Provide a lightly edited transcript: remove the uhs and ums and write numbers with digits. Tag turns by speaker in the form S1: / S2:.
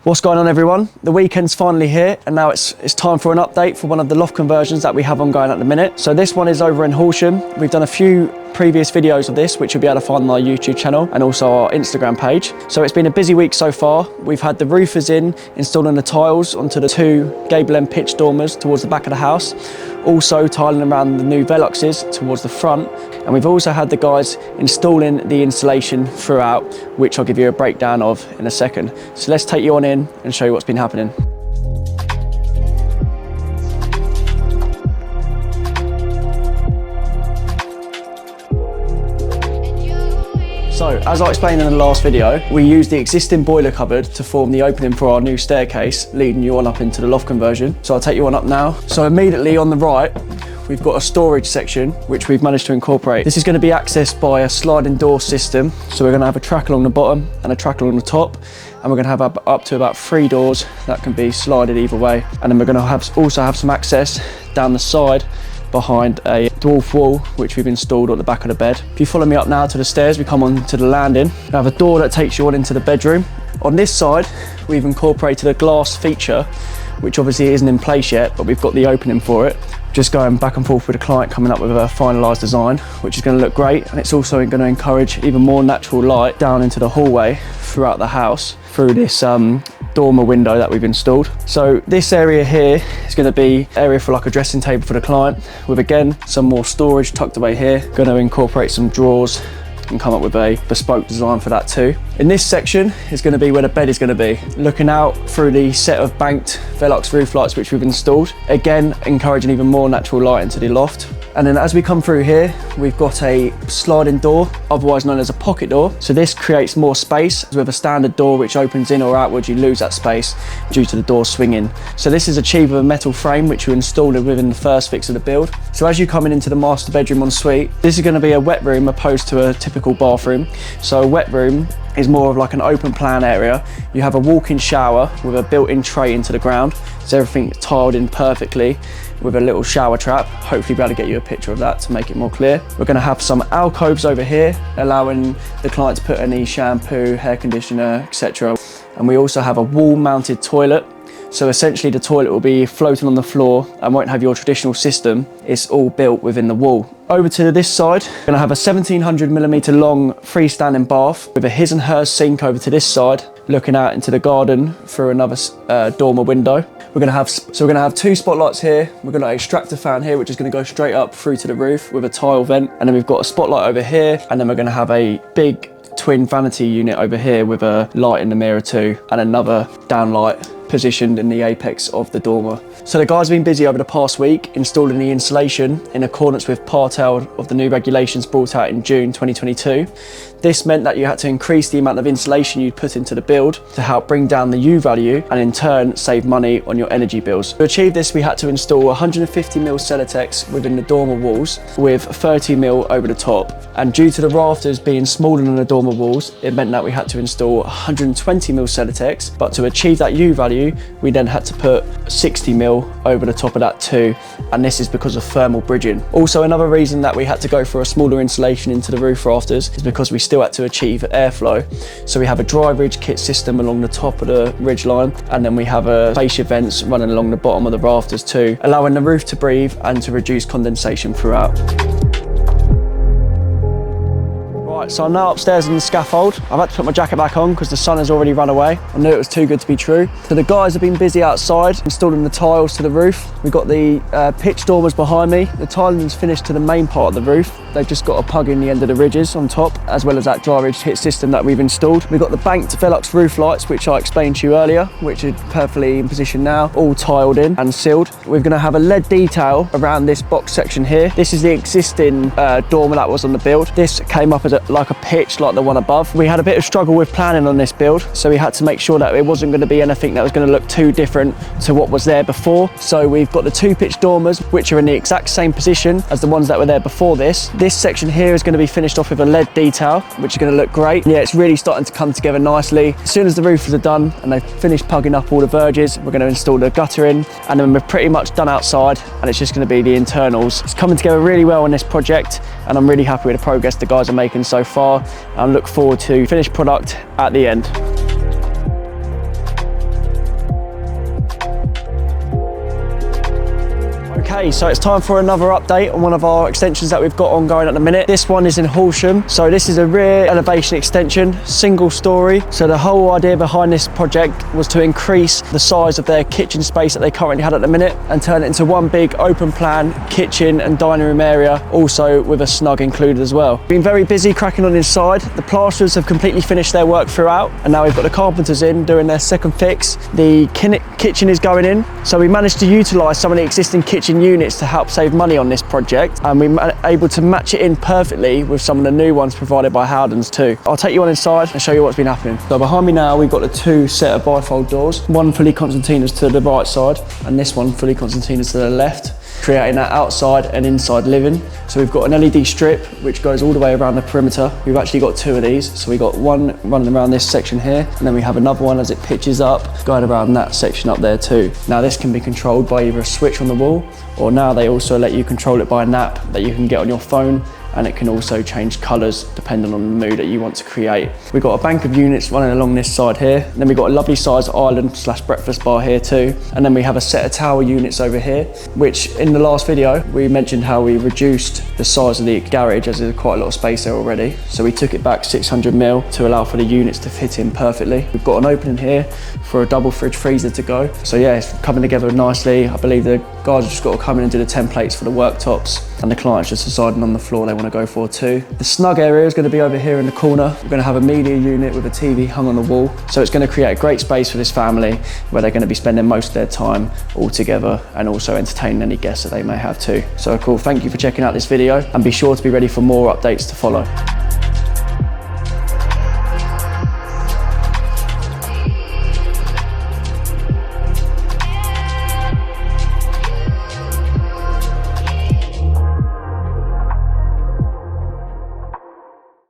S1: What's going on, everyone? The weekend's finally here, and now it's time for an update for one of the loft conversions that we have ongoing at the minute. So this one is over in Horsham. We've done a few previous videos of this, which you'll be able to find on our YouTube channel and also our Instagram page. So it's been a busy week so far. We've had the roofers installing the tiles onto the two gable end pitch dormers towards the back of the house, also tiling around the new Veloxes towards the front, and we've also had the guys installing the insulation throughout, which I'll give you a breakdown of in a second. So let's take you on in and show you what's been happening. So, as I explained in the last video, we used the existing boiler cupboard to form the opening for our new staircase, leading you on up into the loft conversion. So I'll take you on up now. So immediately on the right, we've got a storage section, which we've managed to incorporate. This is going to be accessed by a sliding door system. So we're going to have a track along the bottom and a track along the top. And we're going to have up to about 3 doors that can be slided either way. And then we're going to also have some access down the side behind a dwarf wall, which we've installed at the back of the bed. If you follow me up now to the stairs, we come on to the landing. We have a door that takes you on into the bedroom. On this side, we've incorporated a glass feature, which obviously isn't in place yet, but we've got the opening for it. Just going back and forth with the client, coming up with a finalised design, which is going to look great. And it's also going to encourage even more natural light down into the hallway throughout the house through this dormer window that we've installed. So this area here is going to be area for like a dressing table for the client, with again some more storage tucked away here. Going to incorporate some drawers and come up with a bespoke design for that too. In this section is going to be where the bed is going to be, looking out through the set of banked Velox roof lights which we've installed, again encouraging even more natural light into the loft. And then as we come through here, we've got a sliding door, otherwise known as a pocket door. So this creates more space. With a standard door which opens in or outwards, you lose that space due to the door swinging. So this is achieved with a metal frame which we installed within the first fix of the build. So as you come into the master bedroom ensuite, this is going to be a wet room opposed to a typical bathroom. So a wet room is more of like an open plan area. You have a walk-in shower with a built-in tray into the ground. So everything tiled in perfectly with a little shower trap. Hopefully be able to get you a picture of that to make it more clear. We're going to have some alcoves over here, allowing the client to put any shampoo, hair conditioner, etc. And we also have a wall-mounted toilet. So essentially the toilet will be floating on the floor and won't have your traditional system. It's all built within the wall. Over to this side, we're going to have a 1700mm long freestanding bath with a his and hers sink over to this side, looking out into the garden through another dormer window. We're going to have 2 spotlights here. We're going to extract a fan here, which is going to go straight up through to the roof with a tile vent. And then we've got a spotlight over here. And then we're going to have a big twin vanity unit over here with a light in the mirror too, and another downlight positioned in the apex of the dormer. So the guys have been busy over the past week installing the insulation in accordance with Part L of the new regulations brought out in June 2022. This meant that you had to increase the amount of insulation you'd put into the build to help bring down the U value and in turn save money on your energy bills. To achieve this, we had to install 150mm Celotex within the dormer walls with 30mm over the top. And due to the rafters being smaller than the dormer walls, it meant that we had to install 120mm Celotex, but to achieve that U value, we then had to put 60mm over the top of that too, and this is because of thermal bridging. Also, another reason that we had to go for a smaller insulation into the roof rafters is because we still had to achieve airflow. So we have a dry ridge kit system along the top of the ridge line, and then we have a fascia vents running along the bottom of the rafters too, allowing the roof to breathe and to reduce condensation throughout. Right, so I'm now upstairs on the scaffold. I've had to put my jacket back on because the sun has already run away. I knew it was too good to be true. So the guys have been busy outside installing the tiles to the roof. We've got the pitch dormers behind me. The tiling's finished to the main part of the roof. They've just got to plug in the end of the ridges on top, as well as that dry ridge kit system that we've installed. We've got the banked Velox roof lights, which I explained to you earlier, which are perfectly in position now, all tiled in and sealed. We're going to have a LED detail around this box section here. This is the existing dormer that was on the build. This came up as like a pitch like the one above. We had a bit of struggle with planning on this build, so we had to make sure that it wasn't going to be anything that was going to look too different to what was there before. So we've got the 2 pitch dormers, which are in the exact same position as the ones that were there before this. This section here is going to be finished off with a LED detail, which is going to look great. Yeah, it's really starting to come together nicely. As soon as the roofers are done and they've finished plugging up all the verges, we're going to install the gutter in, and then we're pretty much done outside, and it's just going to be the internals. It's coming together really well on this project, and I'm really happy with the progress the guys are making so far, and look forward to finished product at the end. Okay, so it's time for another update on one of our extensions that we've got ongoing at the minute. This one is in Horsham. So this is a rear elevation extension, single story. So the whole idea behind this project was to increase the size of their kitchen space that they currently had at the minute and turn it into one big open plan kitchen and dining room area, also with a snug included as well. Been very busy cracking on inside. The plasterers have completely finished their work throughout, and now we've got the carpenters in doing their second fix. The kitchen is going in. So we managed to utilise some of the existing kitchen units to help save money on this project, and we were able to match it in perfectly with some of the new ones provided by Howdens too. I'll take you on inside and show you what's been happening. So behind me now, we've got the two set of bifold doors, one fully concertinas to the right side and this one fully concertinas to the left, creating that outside and inside living. So we've got an LED strip which goes all the way around the perimeter. We've actually got two of these. So we've got one running around this section here, and then we have another one as it pitches up, going around that section up there too. Now this can be controlled by either a switch on the wall, or now they also let you control it by an app that you can get on your phone, and it can also change colours depending on the mood that you want to create. We've got a bank of units running along this side here, and then we've got a lovely sized island / breakfast bar here too, and then we have a set of tower units over here, which in the last video we mentioned how we reduced the size of the garage as there's quite a lot of space there already, so we took it back 600mm to allow for the units to fit in perfectly. We've got an opening here for a double fridge freezer to go, so yeah, it's coming together nicely. I believe the guys have just got to come in and do the templates for the worktops, and the client's just deciding on the floor they want to go for too. The snug area is going to be over here in the corner. We're going to have a media unit with a TV hung on the wall, so it's going to create a great space for this family where they're going to be spending most of their time all together and also entertaining any guests that they may have too. So cool, thank you for checking out this video, and be sure to be ready for more updates to follow.